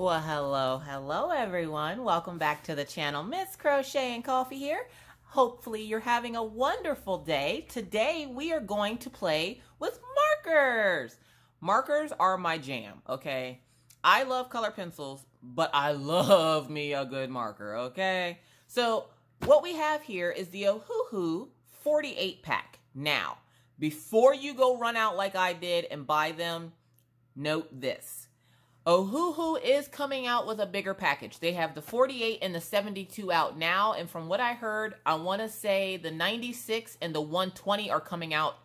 Well, hello everyone. Welcome back to the channel. Miss Crochet and Coffee here. Hopefully you're having a wonderful day. Today we are going to play with markers. Markers are my jam, okay? I love color pencils, but I love me a good marker, okay? So what we have here is the Ohuhu 48 pack. Now, before you go run out like I did and buy them, note this. Ohuhu is coming out with a bigger package. They have the 48 and the 72 out now. And from what I heard, I want to say the 96 and the 120 are coming out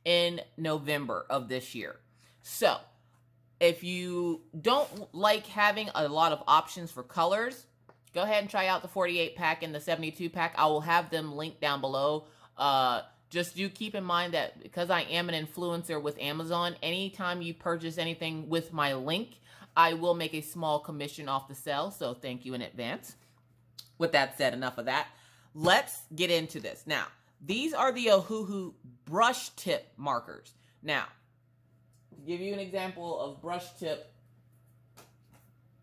in November of this year. So if you don't like having a lot of options for colors, go ahead and try out the 48 pack and the 72 pack. I will have them linked down below. Just do keep in mind that because I am an influencer with Amazon, anytime you purchase anything with my link, I will make a small commission off the sale, so thank you in advance. With that said, enough of that. Let's get into this. Now, these are the Ohuhu brush tip markers. Now, to give you an example of brush tip,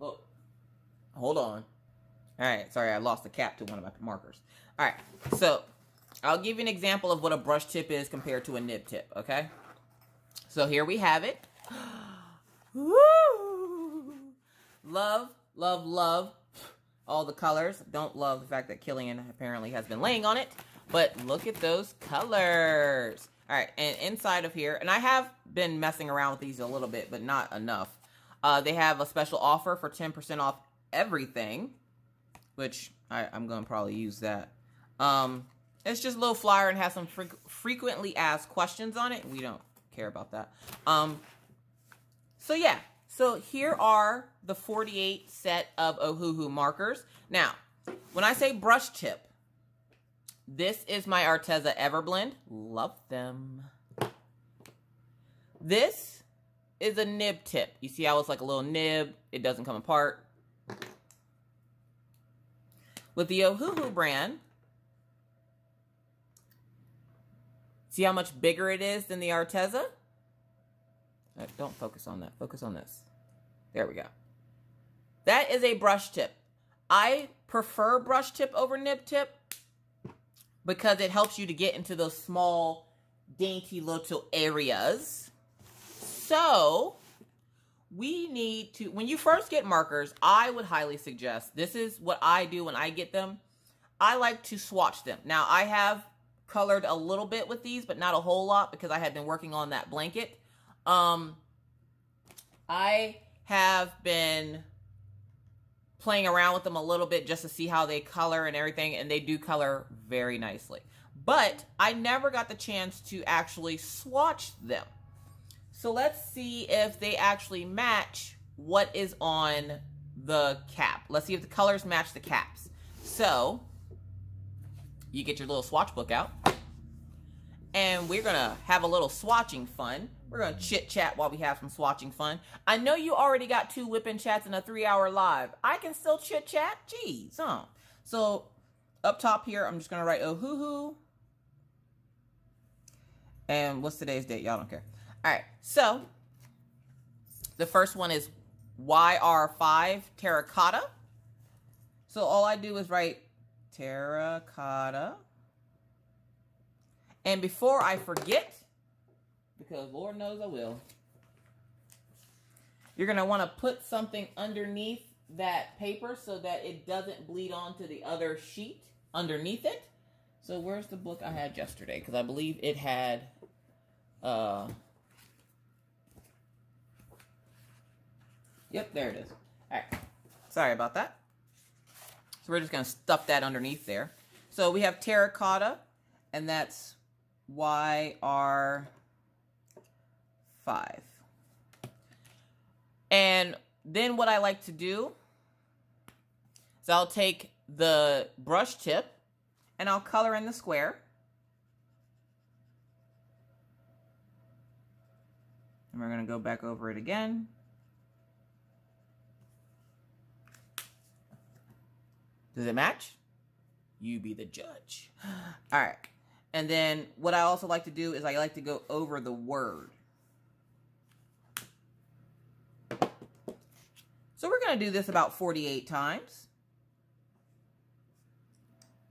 oh, hold on. All right, sorry, I lost the cap to one of my markers. All right, so I'll give you an example of what a brush tip is compared to a nib tip, okay? So here we have it. Woo! Love, love, love all the colors. Don't love the fact that Killian apparently has been laying on it. But look at those colors. All right, and inside of here, and I have been messing around with these a little bit, but not enough. They have a special offer for 10% off everything, which I'm going to probably use that. It's just a little flyer and has some frequently asked questions on it. We don't care about that. So yeah. So here are the 48 set of Ohuhu markers. Now, when I say brush tip, this is my Arteza Everblend. Love them. This is a nib tip. You see how it's like a little nib? It doesn't come apart. With the Ohuhu brand, see how much bigger it is than the Arteza? Don't focus on that. Focus on this. There we go. That is a brush tip. I prefer brush tip over nib tip because it helps you to get into those small, dainty little areas. So, we need to, when you first get markers, I would highly suggest, this is what I do when I get them. I like to swatch them. Now, I have colored a little bit with these, but not a whole lot because I had been working on that blanket. I have been playing around with them a little bit just to see how they color and everything, and they do color very nicely. But I never got the chance to actually swatch them. So let's see if they actually match what is on the cap. Let's see if the colors match the caps. So you get your little swatch book out, and we're gonna have a little swatching fun. We're going to chit-chat while we have some swatching fun. I know you already got 2 whipping chats and a 3-hour live. I can still chit-chat? Jeez, huh? So, up top here, I'm just going to write Ohuhu. And what's today's date? Y'all don't care. All right, so, the first one is YR5 Terracotta. So, all I do is write Terracotta. And before I forget, because Lord knows I will, you're going to want to put something underneath that paper so that it doesn't bleed onto the other sheet underneath it. So where's the book I had yesterday? Because I believe it had, yep, there it is. All right, sorry about that. So we're just going to stuff that underneath there. So we have terracotta, and that's YR5. And then what I like to do is I'll take the brush tip and I'll color in the square. And we're going to go back over it again. Does it match? You be the judge. All right. And then what I also like to do is I like to go over the word. So we're going to do this about 48 times.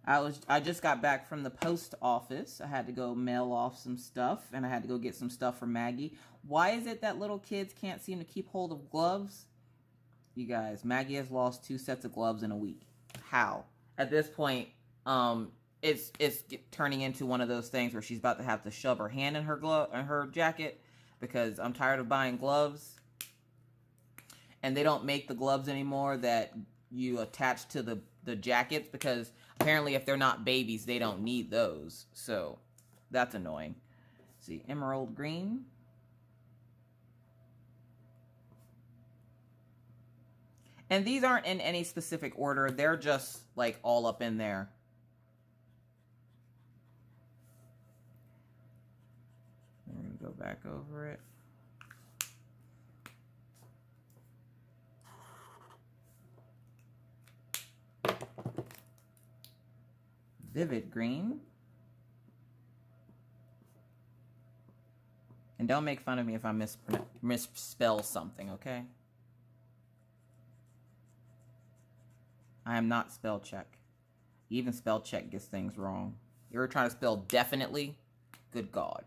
I just got back from the post office. I had to go mail off some stuff, and I had to go get some stuff for Maggie. Why is it that little kids can't seem to keep hold of gloves? You guys, Maggie has lost 2 sets of gloves in a week. How? At this point, it's turning into one of those things where she's about to have to shove her hand in her jacket, because I'm tired of buying gloves. And they don't make the gloves anymore that you attach to the jackets, because apparently if they're not babies, they don't need those. So that's annoying. Let's see, emerald green. And these aren't in any specific order. They're just like all up in there. We're going to go back over it. Vivid green. And don't make fun of me if I misspell something, okay? I am not spell check. Even spell check gets things wrong. You ever trying to spell definitely? Good God.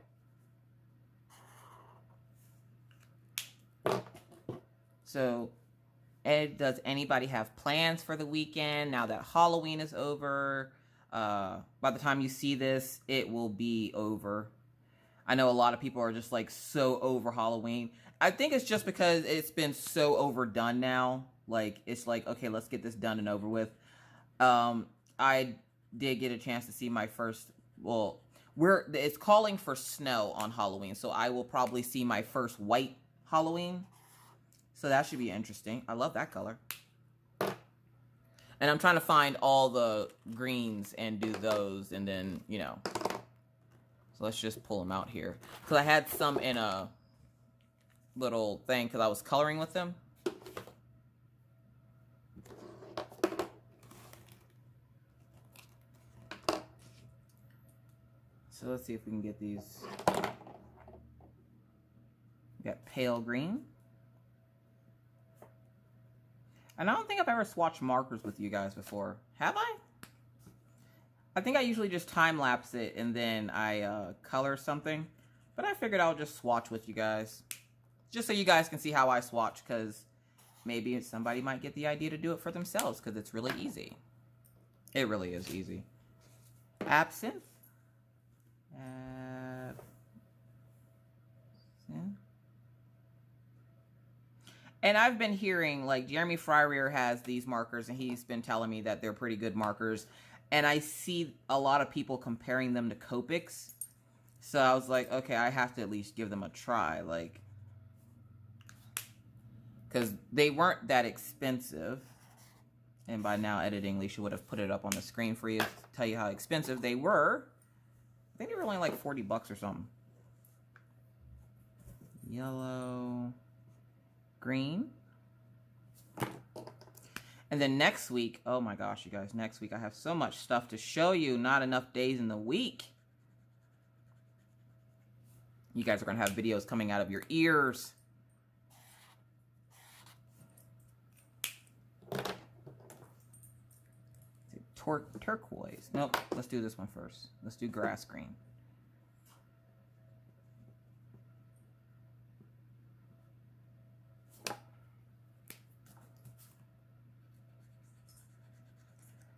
So, Ed, does anybody have plans for the weekend now that Halloween is over? By the time you see this, it will be over. I know a lot of people are just like so over Halloween. I think it's just because it's been so overdone now. Like, it's like, okay, let's get this done and over with. I did get a chance to see my first, well, it's calling for snow on Halloween, so I will probably see my first white Halloween. So that should be interesting. I love that color. And I'm trying to find all the greens and do those, and then, you know. So let's just pull them out here. Because I had some in a little thing because I was coloring with them. So let's see if we can get these. We got pale green. And I don't think I've ever swatched markers with you guys before. Have I? I think I usually just time-lapse it and then I color something. But I figured I'll just swatch with you guys. Just so you guys can see how I swatch, because maybe somebody might get the idea to do it for themselves, because it's really easy. It really is easy. Absinthe. And I've been hearing, like, Jeremy Fryer has these markers, and he's been telling me that they're pretty good markers. And I see a lot of people comparing them to Copics. So I was like, okay, I have to at least give them a try, like, because they weren't that expensive. And by now, editing, Alicia would have put it up on the screen for you to tell you how expensive they were. I think they were only like 40 bucks or something. Yellow, green. And then next week, oh my gosh, you guys, next week I have so much stuff to show you. Not enough days in the week. You guys are going to have videos coming out of your ears. Turquoise. Nope, let's do this one first. Let's do grass green.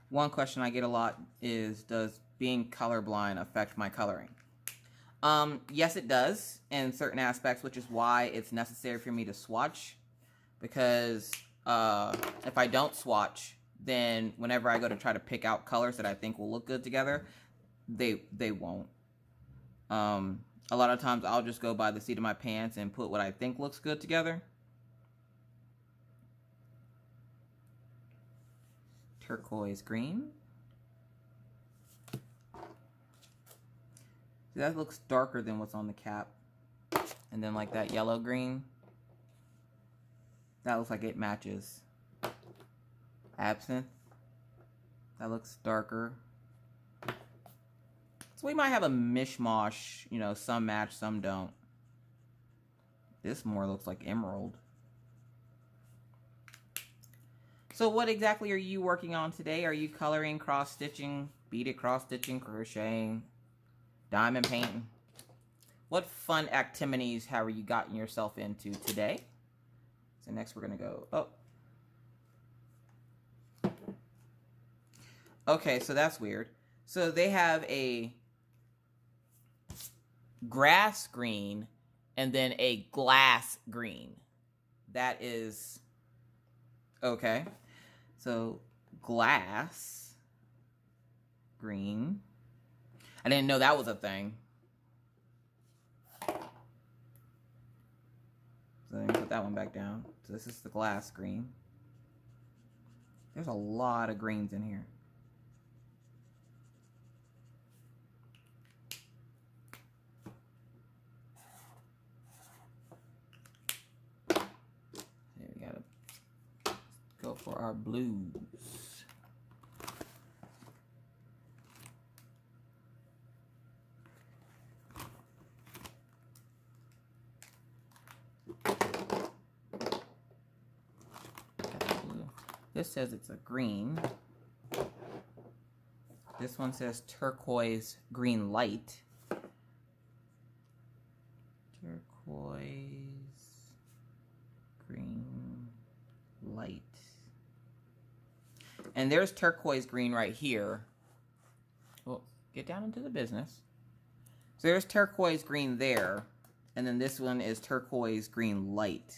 One question I get a lot is, does being colorblind affect my coloring? Yes, it does in certain aspects, which is why it's necessary for me to swatch. Because if I don't swatch, then whenever I go to try to pick out colors that I think will look good together, they won't. A lot of times I'll just go by the seat of my pants and put what I think looks good together. Turquoise green. See, that looks darker than what's on the cap. And then like that yellow green, that looks like it matches. Absinthe, that looks darker. So we might have a mishmash, you know, some match, some don't. This more looks like emerald. So what exactly are you working on today? Are you coloring, cross-stitching, beaded cross-stitching, crocheting, diamond painting? What fun activities have you gotten yourself into today? So next we're going to go, oh. Okay, so that's weird. So they have a grass green and then a glass green. That is, okay. So glass green. I didn't know that was a thing. So let me put that one back down. So this is the glass green. There's a lot of greens in here. Here we gotta go for our blues. This says it's a green. This one says turquoise green light. Turquoise green light. And there's turquoise green right here. Well, get down into the business. So there's turquoise green there. And then this one is turquoise green light.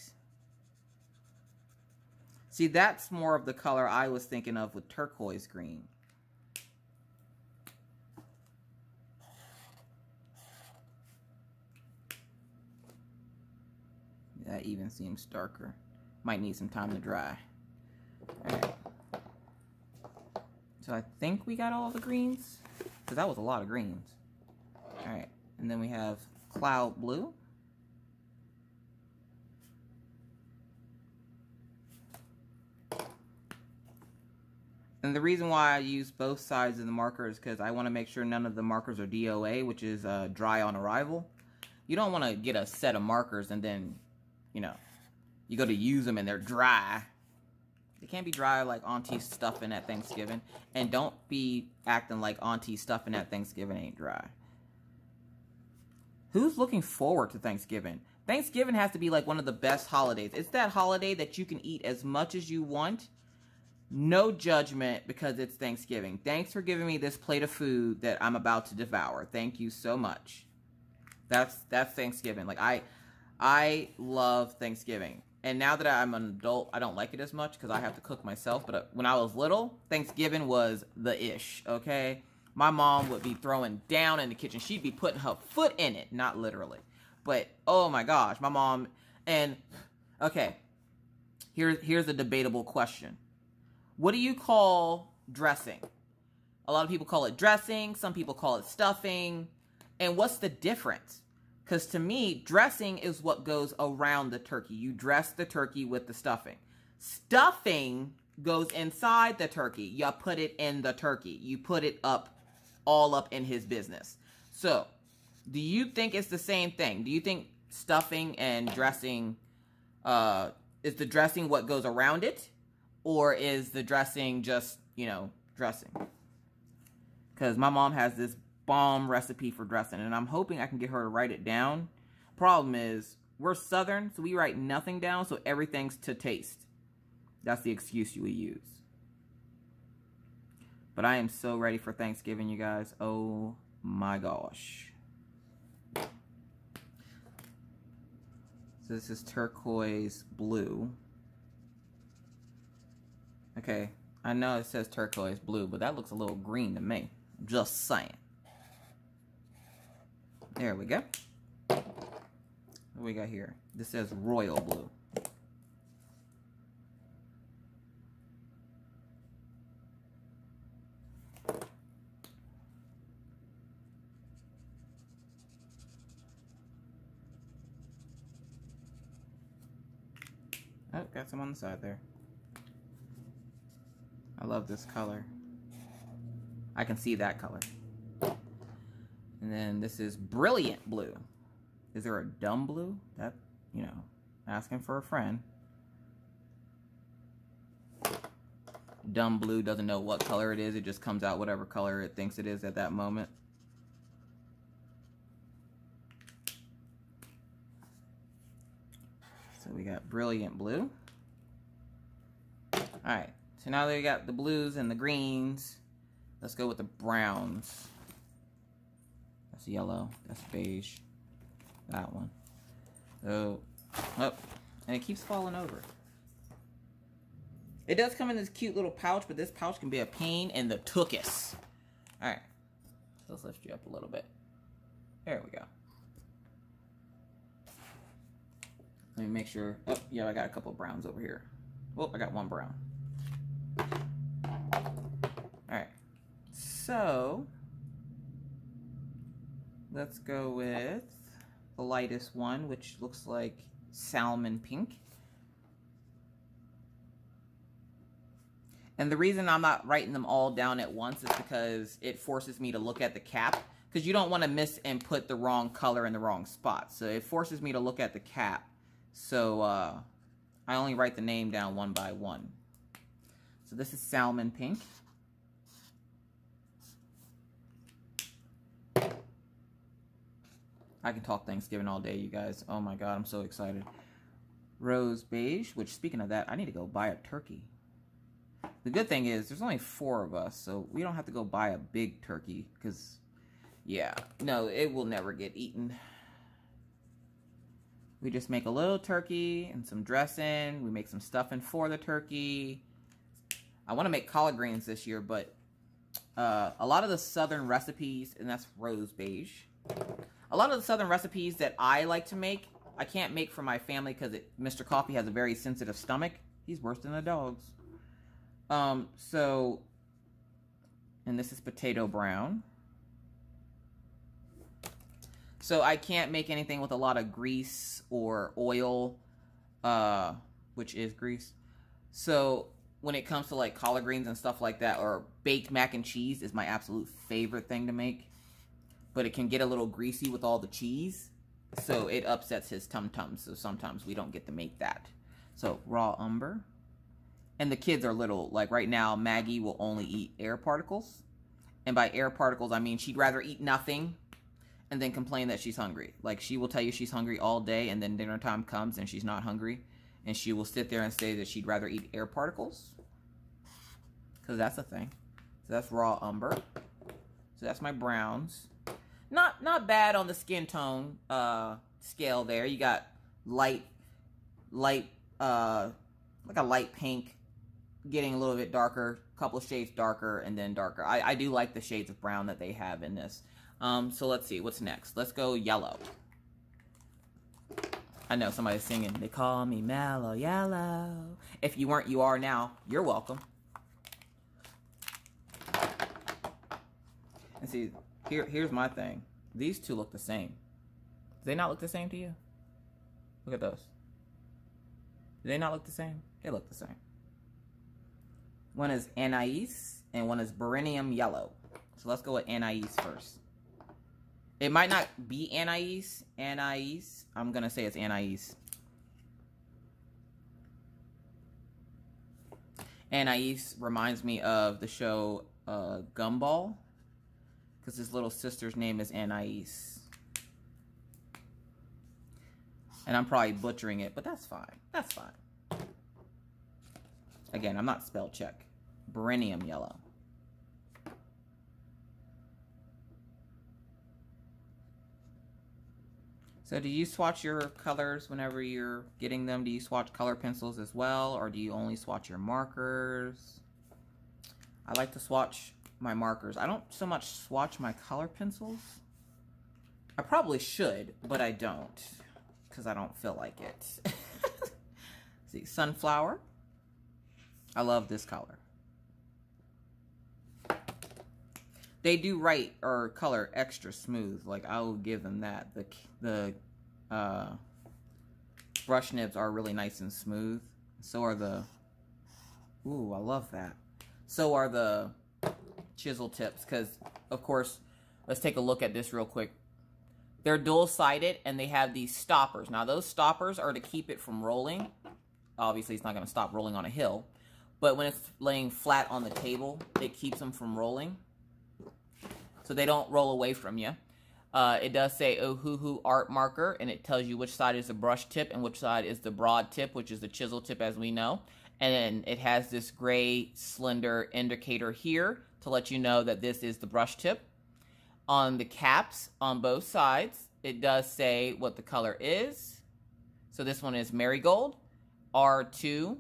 See, that's more of the color I was thinking of with turquoise green. That even seems darker. Might need some time to dry. All right. So I think we got all the greens, because that was a lot of greens. All right, and then we have cloud blue. And the reason why I use both sides of the marker is because I want to make sure none of the markers are DOA, which is dry on arrival. You don't want to get a set of markers and then, you know, you go to use them and they're dry. They can't be dry like Auntie stuffing at Thanksgiving. And don't be acting like Auntie stuffing at Thanksgiving ain't dry. Who's looking forward to Thanksgiving? Thanksgiving has to be like one of the best holidays. It's that holiday that you can eat as much as you want. No judgment because it's Thanksgiving. Thanks for giving me this plate of food that I'm about to devour. Thank you so much. That's Thanksgiving. Like I love Thanksgiving. And now that I'm an adult, I don't like it as much because I have to cook myself. But when I was little, Thanksgiving was the ish, okay? My mom would be throwing down in the kitchen. She'd be putting her foot in it. Not literally. But, oh my gosh, my mom... And, okay, here's a debatable question. What do you call dressing? A lot of people call it dressing. Some people call it stuffing. And what's the difference? Because to me, dressing is what goes around the turkey. You dress the turkey with the stuffing. Stuffing goes inside the turkey. You put it in the turkey. You put it up, all up in his business. So, do you think it's the same thing? Do you think stuffing and dressing, is the dressing what goes around it? Or is the dressing just, you know, dressing? Because my mom has this bomb recipe for dressing, and I'm hoping I can get her to write it down. Problem is, we're Southern, so we write nothing down, so everything's to taste. That's the excuse you would use. But I am so ready for Thanksgiving, you guys. Oh my gosh. So this is turquoise blue. Okay, I know it says turquoise blue, but that looks a little green to me. Just saying. There we go. What do we got here? This says royal blue. Oh, got some on the side there. I love this color. I can see that color. And then this is brilliant blue. Is there a dumb blue? That, you know, asking for a friend. dumb blue doesn't know what color it is. It just comes out whatever color it thinks it is at that moment. So we got brilliant blue. Alright, so now that we got the blues and the greens, let's go with the browns. That's yellow, that's beige. That one. So, oh, and it keeps falling over. It does come in this cute little pouch, but this pouch can be a pain in the tuchus. Alright, so let's lift you up a little bit. There we go. Let me make sure. Oh, yeah, I got a couple of browns over here. Oh, I got one brown. Alright, so let's go with the lightest one, which looks like salmon pink. And the reason I'm not writing them all down at once is because it forces me to look at the cap, because you don't want to miss and put the wrong color in the wrong spot. So it forces me to look at the cap. So I only write the name down one by one. So this is salmon pink. I can talk Thanksgiving all day, you guys. Oh my God, I'm so excited. Rose beige, which speaking of that, I need to go buy a turkey. The good thing is there's only 4 of us, so we don't have to go buy a big turkey because, yeah, no, it will never get eaten. We just make a little turkey and some dressing. We make some stuffing for the turkey. I want to make collard greens this year, but a lot of the southern recipes, and that's rose beige. A lot of the southern recipes that I like to make, I can't make for my family because Mr. Coffee has a very sensitive stomach. He's worse than the dogs. So, and this is potato brown. So I can't make anything with a lot of grease or oil, which is grease. So when it comes to like collard greens and stuff like that, or baked mac and cheese is my absolute favorite thing to make. But it can get a little greasy with all the cheese, so it upsets his tum-tum. So sometimes we don't get to make that. So raw umber. And the kids are little. Like right now, Maggie will only eat air particles. And by air particles, I mean she'd rather eat nothing and then complain that she's hungry. Like she will tell you she's hungry all day, and then dinner time comes and she's not hungry. And she will sit there and say that she'd rather eat air particles. Because that's a thing. So that's raw umber. So that's my browns. Not bad on the skin tone scale there. You got light, like a light pink, getting a little bit darker, a couple of shades darker, and then darker. I do like the shades of brown that they have in this. So let's see, what's next? Let's go yellow. I know somebody's singing, they call me Mellow Yellow. If you weren't, you are now. You're welcome. And see, here's my thing. These two look the same. Do they not look the same to you? Look at those. Do they not look the same? They look the same. One is anise and one is beryllium yellow. So let's go with anise first. It might not be anise. Anise. I'm going to say it's anise. Anise reminds me of the show Gumball. Because his little sister's name is Anais. And I'm probably butchering it, but that's fine. That's fine. Again, I'm not spell check. Beryllium yellow. So do you swatch your colors whenever you're getting them? Do you swatch color pencils as well? Or do you only swatch your markers? I like to swatch my markers. I don't so much swatch my color pencils. I probably should, but I don't because I don't feel like it. See, sunflower. I love this color. They do write or color extra smooth. Like I will give them that. The brush nibs are really nice and smooth. So are the. Ooh, I love that. So are the chisel tips, because of course, let's take a look at this real quick. They're dual-sided and they have these stoppers. Now those stoppers are to keep it from rolling. Obviously it's not going to stop rolling on a hill, but when it's laying flat on the table, it keeps them from rolling. So they don't roll away from you. It does say Ohuhu art marker, and it tells you which side is the brush tip and which side is the broad tip, which is the chisel tip as we know. And then it has this gray slender indicator here to let you know that this is the brush tip. On the caps on both sides, it does say what the color is. So this one is Marigold, R2,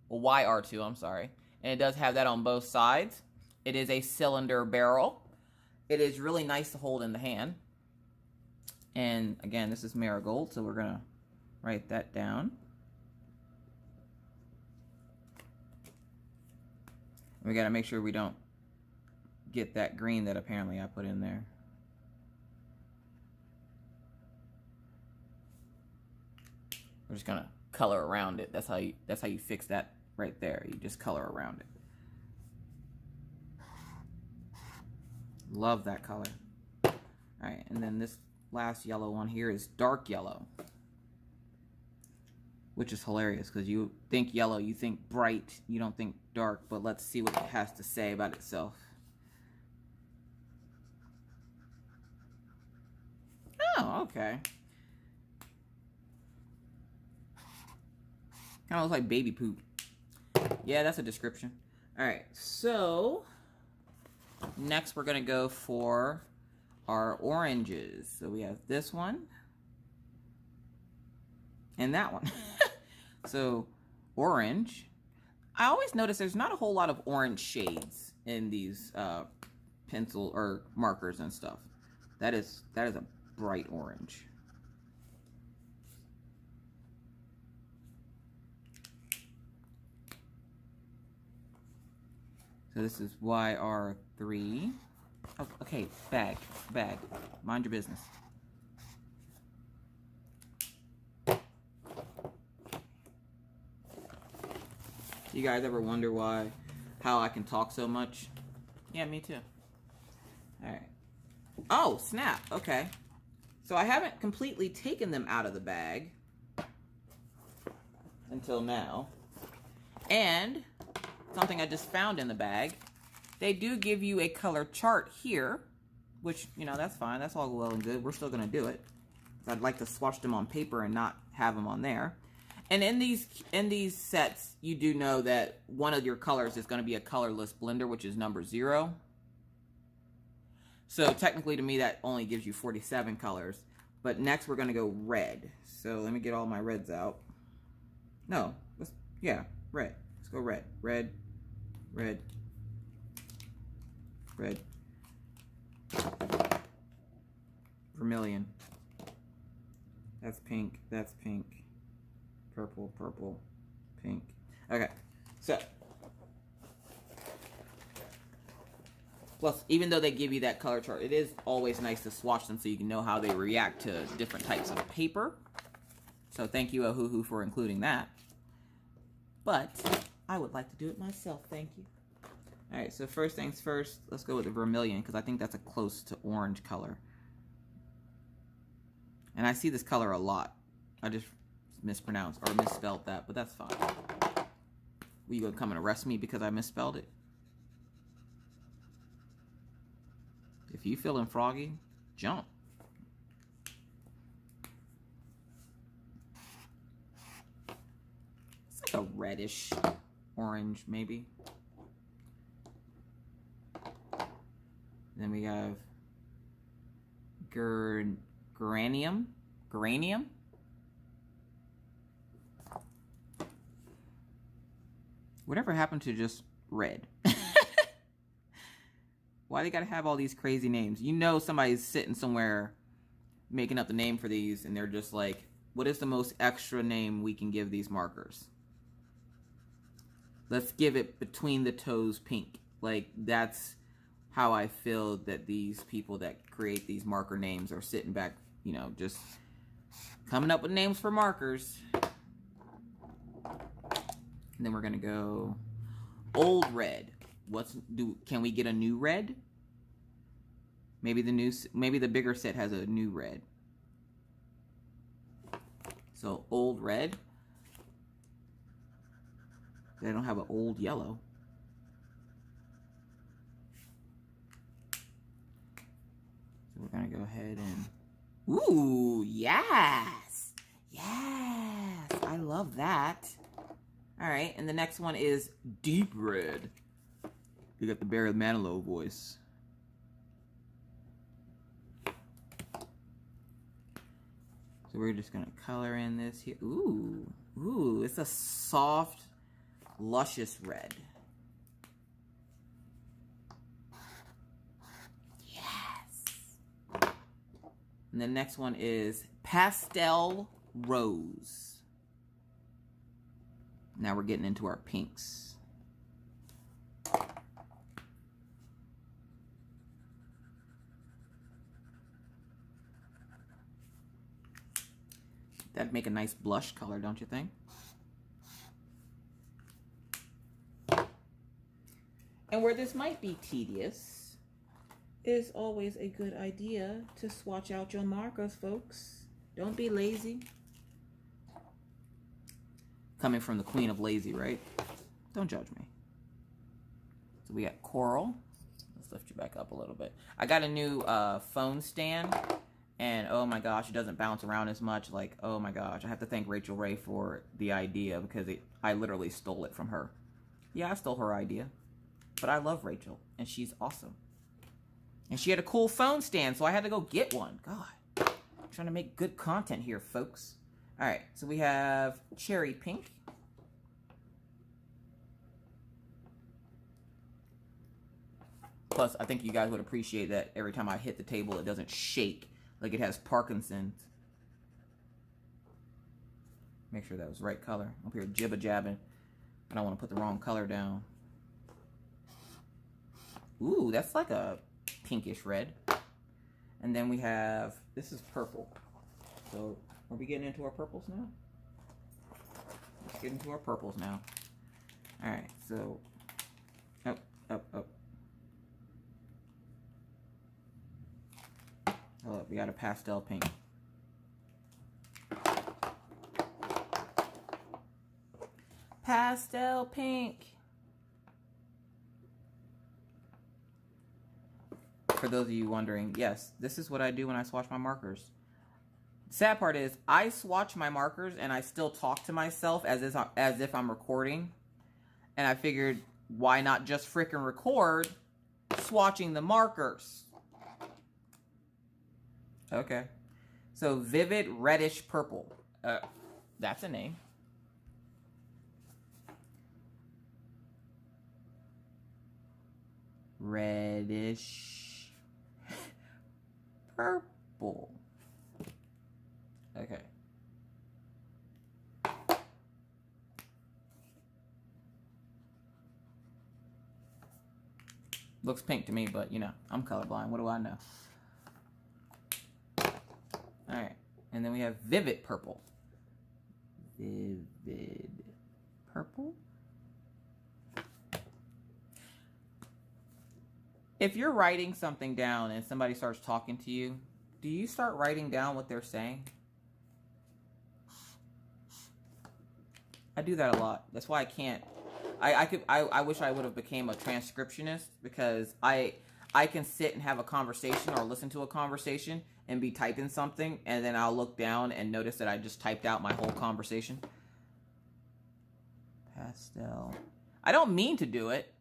well, YR2, I'm sorry. And it does have that on both sides. It is a cylinder barrel. It is really nice to hold in the hand. And again, this is Marigold, so we're gonna write that down. We gotta make sure we don't get that green that apparently I put in there. We're just gonna color around it. That's how you fix that right there. You just color around it. Love that color. All right, and then this last yellow one here is dark yellow, which is hilarious because you think yellow, you think bright, you don't think dark, but let's see what it has to say about itself. Oh, okay. Kind of looks like baby poop. Yeah, that's a description. All right, so next we're gonna go for our oranges. So we have this one and that one. So orange. I always notice there's not a whole lot of orange shades in these pencil or markers and stuff. That is a bright orange. So this is YR3. Oh, okay, bag. Mind your business. You guys ever wonder how I can talk so much? Yeah, me too. All right. Oh, snap. Okay. So I haven't completely taken them out of the bag until now. And something I just found in the bag, they do give you a color chart here, which, you know, that's fine. That's all well and good. We're still going to do it. I'd like to swatch them on paper and not have them on there. And in these sets, you do know that one of your colors is going to be a colorless blender, which is number 0. So technically to me, that only gives you 47 colors. But next we're going to go red. So let me get all my reds out. No, yeah, red. Let's go red. Red. Vermilion. That's pink. That's pink. Purple, pink. Okay, so plus, even though they give you that color chart, it is always nice to swatch them so you can know how they react to different types of paper. So thank you, Ohuhu, for including that. But I would like to do it myself, thank you. All right, so first things first, let's go with the vermilion because I think that's a close to orange color. And I see this color a lot. I just mispronounced or misspelled that, but that's fine. Will you gonna come and arrest me because I misspelled it? If you feeling froggy, jump. It's like a reddish orange, maybe. Then we have geranium. Whatever happened to just red? Why they gotta have all these crazy names? You know somebody's sitting somewhere making up the name for these and they're just like, what is the most extra name we can give these markers? Let's give it between the toes pink. Like, that's how I feel that these people that create these marker names are sitting back, you know, just coming up with names for markers. And then we're gonna go old red. Can we get a new red? Maybe the bigger set has a new red. So old red. They don't have an old yellow. So we're gonna go ahead and, ooh, yes, yes, I love that. All right, and the next one is deep red. You got the Barry Manilow voice. So we're just gonna color in this here. Ooh, ooh, it's a soft, luscious red. Yes. And the next one is pastel rose. Now we're getting into our pinks. That'd make a nice blush color, don't you think? And where this might be tedious, is always a good idea to swatch out your markers, folks. Don't be lazy. Coming from the queen of lazy, right? Don't judge me. So we got coral. Let's lift you back up a little bit. I got a new phone stand, and oh my gosh, it doesn't bounce around as much. Like, oh my gosh, I have to thank Rachel Ray for the idea, because I literally stole it from her. Yeah, I stole her idea, but I love Rachel, and she's awesome. And she had a cool phone stand, so I had to go get one. God, I'm trying to make good content here, folks. All right, so we have cherry pink. Plus, I think you guys would appreciate that every time I hit the table, it doesn't shake like it has Parkinson's. Make sure that was the right color. I'm up here jibba-jabbing. I don't want to put the wrong color down. Ooh, that's like a pinkish red. And then we have, this is purple. So, are we getting into our purples now? Let's get into our purples now. Alright, so, up, up, up. Hold up, we got a pastel pink. Pastel pink. For those of you wondering, yes, this is what I do when I swatch my markers. Sad part is, I swatch my markers and I still talk to myself as if I'm recording. And I figured, why not just frickin' record swatching the markers? Okay. So, vivid reddish purple. That's a name. Reddish purple. Okay. Looks pink to me, but you know, I'm colorblind. What do I know? Alright. And then we have vivid purple. Vivid purple. If you're writing something down and somebody starts talking to you, do you start writing down what they're saying? I do that a lot. That's why I can't. I wish I would have became a transcriptionist, because I can sit and have a conversation or listen to a conversation and be typing something, and then I'll look down and notice that I just typed out my whole conversation. Pastel. I don't mean to do it.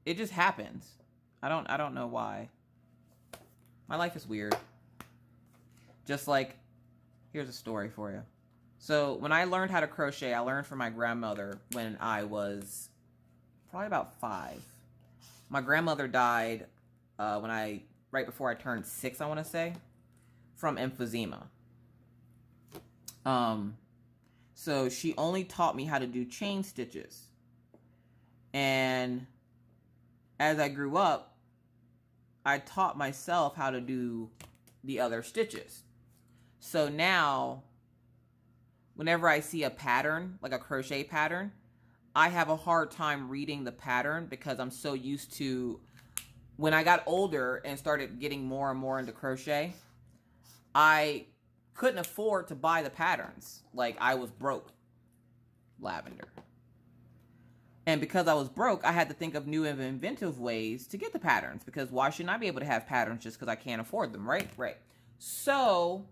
It just happens. I don't know why. My life is weird. Just like, here's a story for you. So when I learned how to crochet, I learned from my grandmother when I was probably about 5. My grandmother died right before I turned 6, I want to say, from emphysema. So she only taught me how to do chain stitches. And as I grew up, I taught myself how to do the other stitches. So now, whenever I see a pattern, like a crochet pattern, I have a hard time reading the pattern, because I'm so used to, when I got older and started getting more and more into crochet, I couldn't afford to buy the patterns. Like, I was broke. Lavender. And because I was broke, I had to think of new and inventive ways to get the patterns, because why shouldn't I be able to have patterns just because I can't afford them, right? Right. So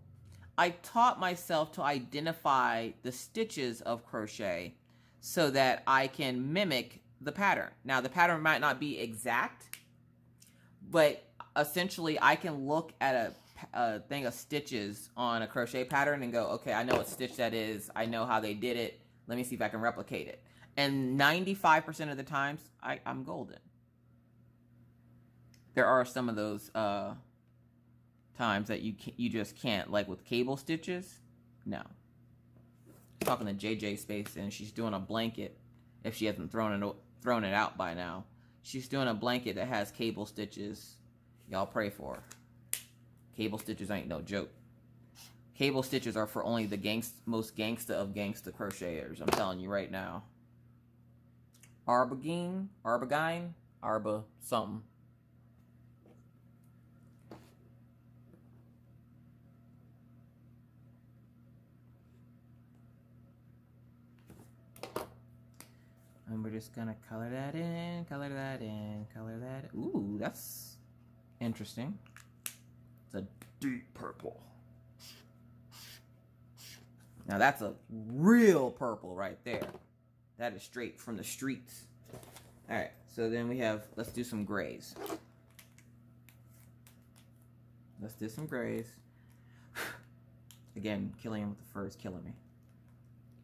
I taught myself to identify the stitches of crochet so that I can mimic the pattern. Now, the pattern might not be exact, but essentially I can look at a thing of stitches on a crochet pattern and go, okay, I know what stitch that is. I know how they did it. Let me see if I can replicate it. And 95% of the times, I'm golden. There are some of those times that you just can't, like with cable stitches. No. I'm talking to JJ Space, and she's doing a blanket. If she hasn't thrown it out by now, she's doing a blanket that has cable stitches. Y'all pray for her. Cable stitches ain't no joke. Cable stitches are for only the most gangsta of gangsta crocheters. I'm telling you right now. Arbogine, Arba something. And we're just gonna color that in, color that in, color that in. Ooh, that's interesting. It's a deep purple. Now that's a real purple right there. That is straight from the streets. All right, so then we have, let's do some grays. Let's do some grays. Again, killing him with the fur is killing me.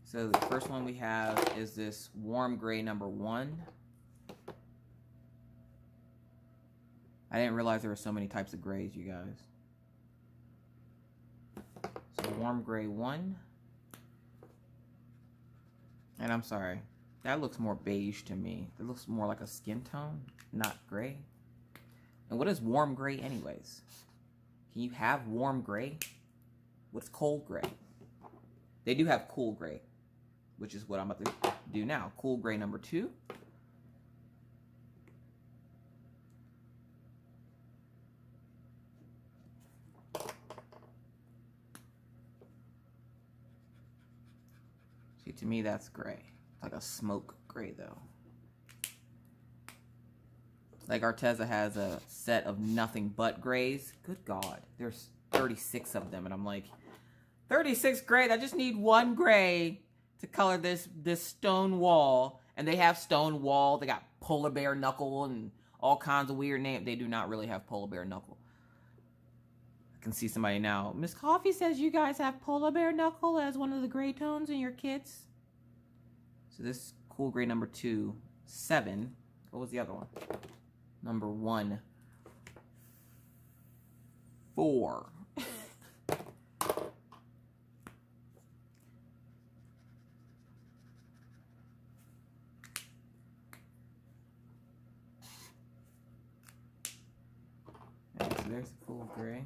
So the first one we have is this warm gray number 1. I didn't realize there were so many types of grays, you guys. So warm gray 1. And I'm sorry, that looks more beige to me. It looks more like a skin tone, not gray. And what is warm gray anyways? Can you have warm gray? What's cold gray? They do have cool gray, which is what I'm about to do now. Cool gray number 2. See, to me, that's gray. It's like a smoke gray, though. Like Arteza has a set of nothing but grays. Good God. There's 36 of them. And I'm like, 36 gray? I just need 1 gray to color this stone wall. And they have stone wall. They got polar bear knuckle and all kinds of weird names. They do not really have polar bear knuckle. I can see somebody now. Miss Coffee says you guys have polar bear knuckle as one of the gray tones in your kits. So this cool gray number 2, 7. What was the other one? Number 1, 4. Okay, so there's the cool gray.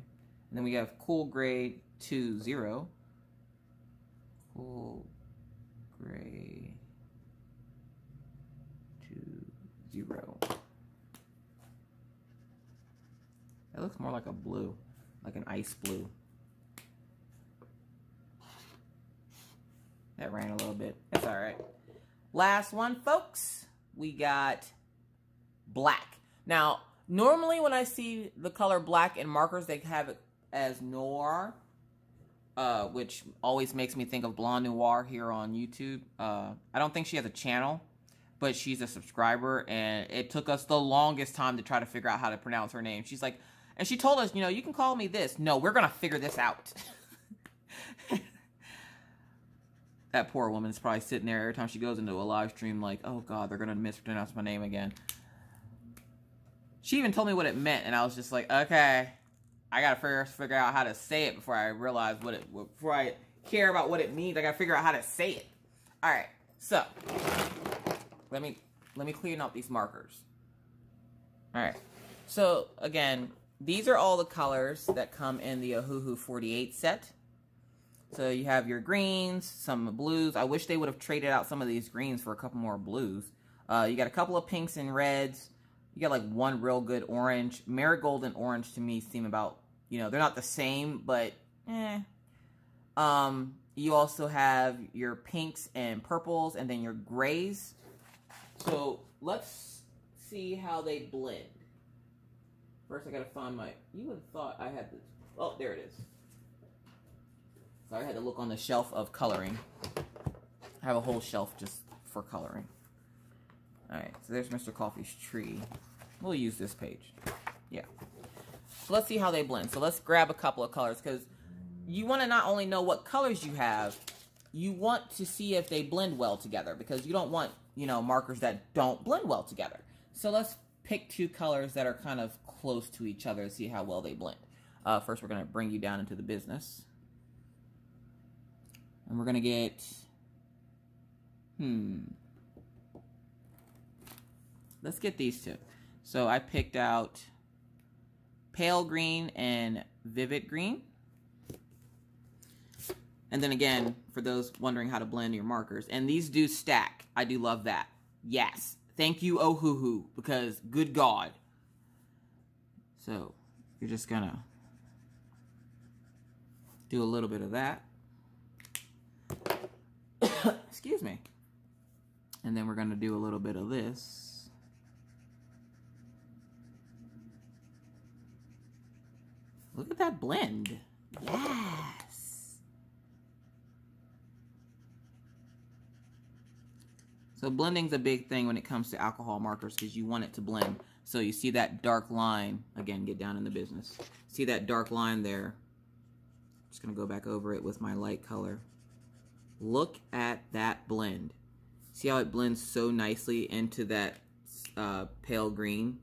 And then we have cool gray 2, 0. Cool gray 2, 0. It looks more like a blue, like an ice blue. That ran a little bit. That's all right. Last one, folks. We got black. Now, normally when I see the color black in markers, they have it as noir, which always makes me think of Blonde Noir here on YouTube. I don't think she has a channel, but she's a subscriber, and it took us the longest time to try to figure out how to pronounce her name. She's like, and she told us, you know, you can call me this. No, we're going to figure this out. That poor woman is probably sitting there every time she goes into a live stream like, oh, God, they're going to mispronounce my name again. She even told me what it meant, and I was just like, okay, I got to figure out how to say it before I realize before I care about what it means. I got to figure out how to say it. All right, so let me clean up these markers. All right, so again, these are all the colors that come in the Ohuhu 48 set. So you have your greens, some blues. I wish they would have traded out some of these greens for a couple more blues. You got a couple of pinks and reds. You got like 1 real good orange. Marigold and orange to me seem about, you know, they're not the same, but eh. You also have your pinks and purples and then your grays. So let's see how they blend. First, I gotta find my. You would have thought I had this. Oh, there it is. Sorry, I had to look on the shelf of coloring. I have a whole shelf just for coloring. Alright, so there's Mr. Coffee's tree. We'll use this page. Yeah. So let's see how they blend. So let's grab a couple of colors, because you want to not only know what colors you have, you want to see if they blend well together, because you don't want, you know, markers that don't blend well together. So let's pick two colors that are kind of close to each other and see how well they blend. First, we're going to bring you down into the business. And we're going to get, let's get these two. So I picked out pale green and vivid green. And then again, for those wondering how to blend your markers, and these do stack. I do love that. Yes. Thank you, Ohuhu, because good God. So you're just going to do a little bit of that. Excuse me. And then we're going to do a little bit of this. Look at that blend. Yes. So blending's a big thing when it comes to alcohol markers, because you want it to blend. So you see that dark line. Again, get down in the business. See that dark line there? Just going to go back over it with my light color. Look at that blend. See how it blends so nicely into that pale green?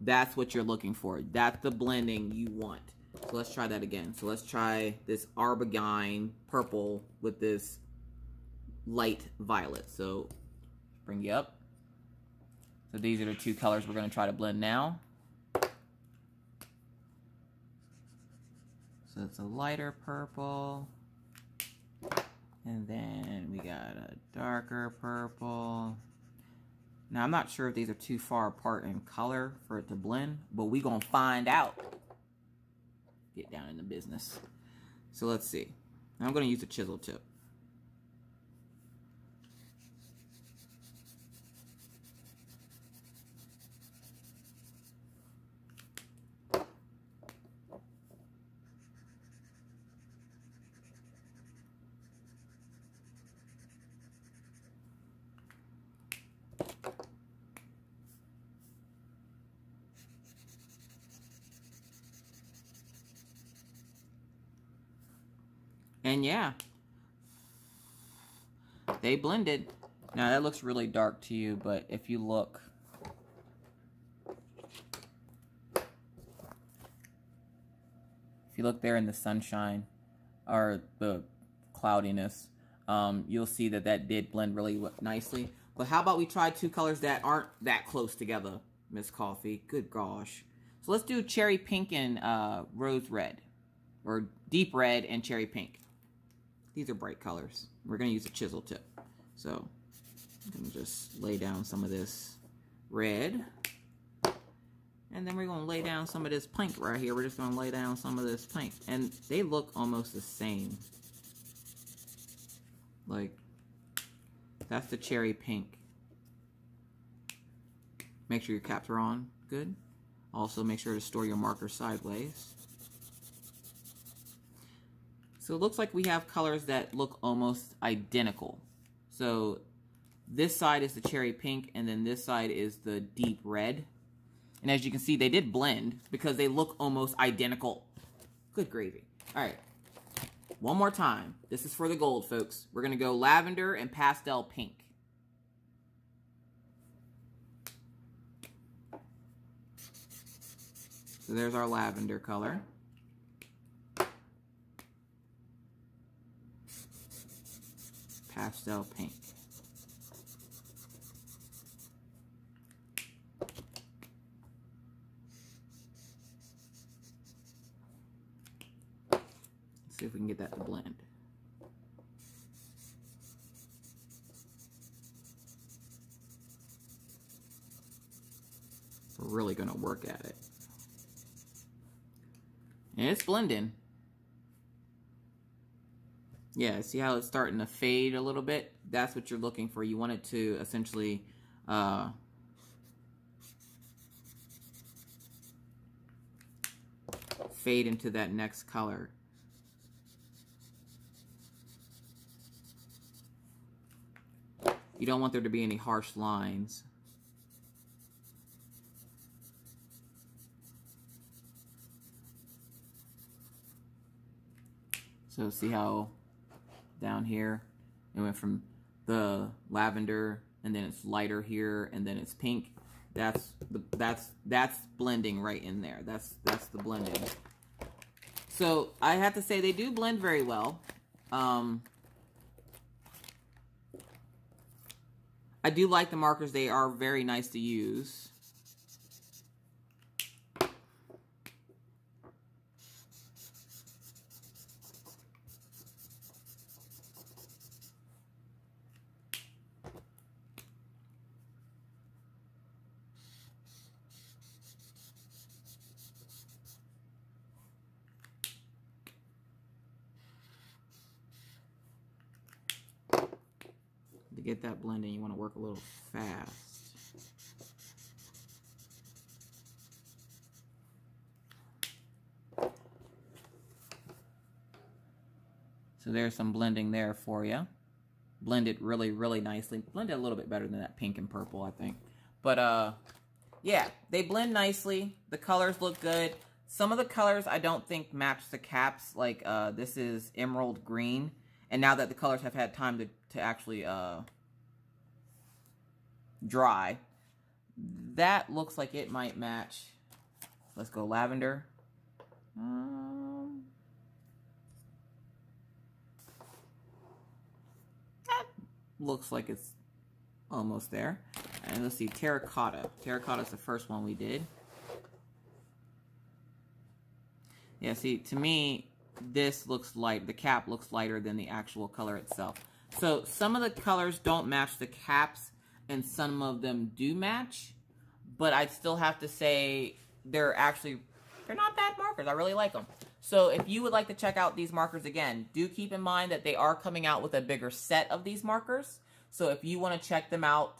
That's what you're looking for. That's the blending you want. So let's try that again. So let's try this Arbuckle purple with this light violet. So bring you up. So these are the two colors we're going to try to blend now. So it's a lighter purple. And then we got a darker purple. Now, I'm not sure if these are too far apart in color for it to blend, but we gonna find out. Get down in the business. So let's see. Now I'm gonna use a chisel tip. And yeah, they blended. Now that looks really dark to you, but if you look, there in the sunshine or the cloudiness, you'll see that that did blend really nicely. But how about we try two colors that aren't that close together, Miss Coffee? Good gosh. So let's do cherry pink and rose red, or deep red and cherry pink. These are bright colors. We're going to use a chisel tip. So I'm going to just lay down some of this red. And then we're going to lay down some of this pink right here. We're just going to lay down some of this pink. And they look almost the same. Like, that's the cherry pink. Make sure your caps are on. Good. Also, make sure to store your marker sideways. So it looks like we have colors that look almost identical. So this side is the cherry pink, and then this side is the deep red. And as you can see, they did blend because they look almost identical. Good gravy. All right. One more time. This is for the gold, folks. We're going to go lavender and pastel pink. So there's our lavender color. Pastel pink. Let's see if we can get that to blend. We're really going to work at it. And it's blending. Yeah, see how it's starting to fade a little bit? That's what you're looking for. You want it to essentially fade into that next color. You don't want there to be any harsh lines. So see how down here it went from the lavender, and then it's lighter here, and then it's pink. That's blending right in there. That's the blending. So I have to say they do blend very well. I do like the markers. They are very nice to use. To get that blending, you want to work a little fast. So there's some blending there for you. Blend it really, really nicely. Blend it a little bit better than that pink and purple, I think. But, yeah, they blend nicely. The colors look good. Some of the colors I don't think match the caps. Like, this is emerald green. And now that the colors have had time to actually dry, that looks like it might match. Let's go lavender. That looks like it's almost there. And let's see, terracotta. Terracotta is the first one we did. Yeah, see, to me, this looks light. The cap looks lighter than the actual color itself. So some of the colors don't match the caps, and some of them do match. But I'd still have to say they're not bad markers. I really like them. So if you would like to check out these markers again, do keep in mind that they are coming out with a bigger set of these markers. So if you want to check them out,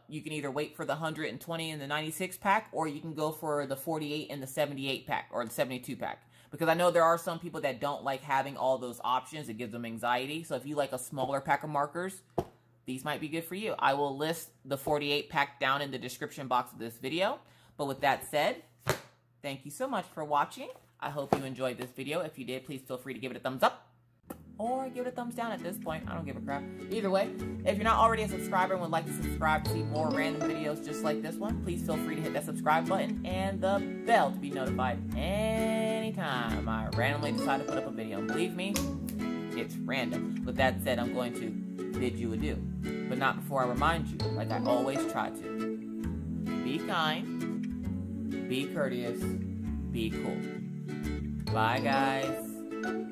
you can either wait for the 120 and the 96 pack, or you can go for the 48 and the 78 pack, or the 72 pack. Because I know there are some people that don't like having all those options. It gives them anxiety. So if you like a smaller pack of markers, these might be good for you. I will list the 48 pack down in the description box of this video. But with that said, thank you so much for watching. I hope you enjoyed this video. If you did, please feel free to give it a thumbs up. Or give it a thumbs down at this point. I don't give a crap. Either way, if you're not already a subscriber and would like to subscribe to see more random videos just like this one, please feel free to hit that subscribe button and the bell to be notified anytime I randomly decide to put up a video. And believe me, it's random. With that said, I'm going to bid you adieu. But not before I remind you, like I always try to. Be kind, be courteous, be cool. Bye, guys.